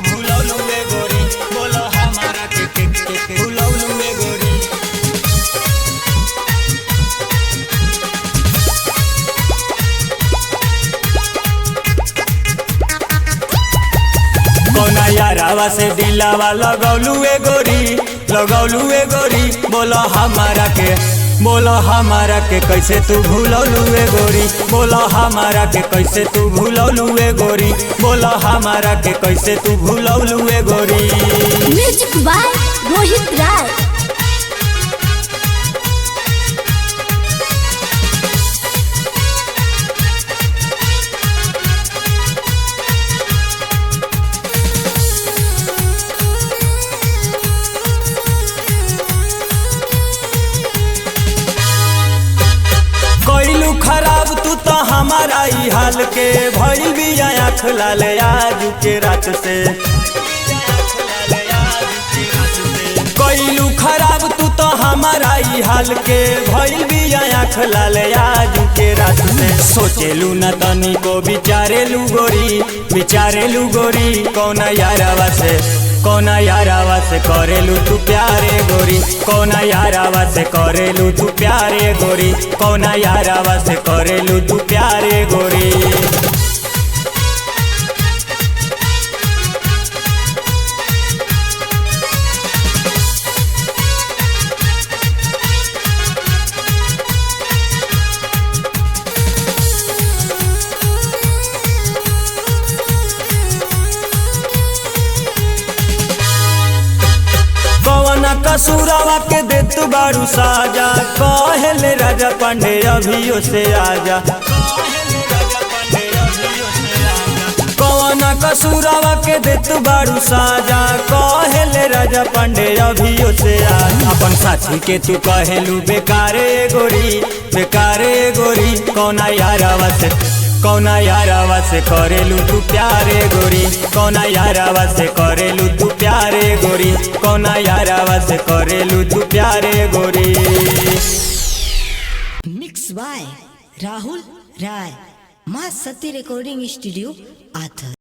भुलौलू ए गोरी बोलो हमारा के भुलौलू ए गोरी। कौना यारावा से दिलावा लगौलू ए गोरी बोलो हमारा के कैसे तू भूलौलू ए गोरी बोलो हमारा के कैसे तू भूलौलू ए गोरी बोलो हमारा के कैसे तू भूलौलू ए गोरी। म्यूजिक बाय रोहित राय। कैलू खराब तू तो हमारा ही हाल के भइल भी आँख लाल आज के रात से। कैलू खराब तू तो हमारा ही हाल के भइल भी आँख लाल आज के रात से। सोचेलू न तनी को विचारेलू गोरी कौना यारावा से करेलू तू प्यारे गोरी कौना यारावा से करेलू तू प्यारे गोरी कौना यारावा से करेलू तू प्यारे गोरी। कसूरावा के देत बारू साजा कहले राजा पांडे अभियो से आजा। कौना कसूरावा के देत बारू साजा कहले राजा पांडे अभियो से आजा। अपन साथी के तू कहेलू बेकारे गोरी कौना यारावा से करेलू तू प्यारे गोरी कौना यारावा से करेलू तू प्यारे गोरी कौना यारावा से करेलू तू प्यारे गोरी। मिक्स बाय राहुल राय, मां सती रिकॉर्डिंग स्टूडियो, आथर।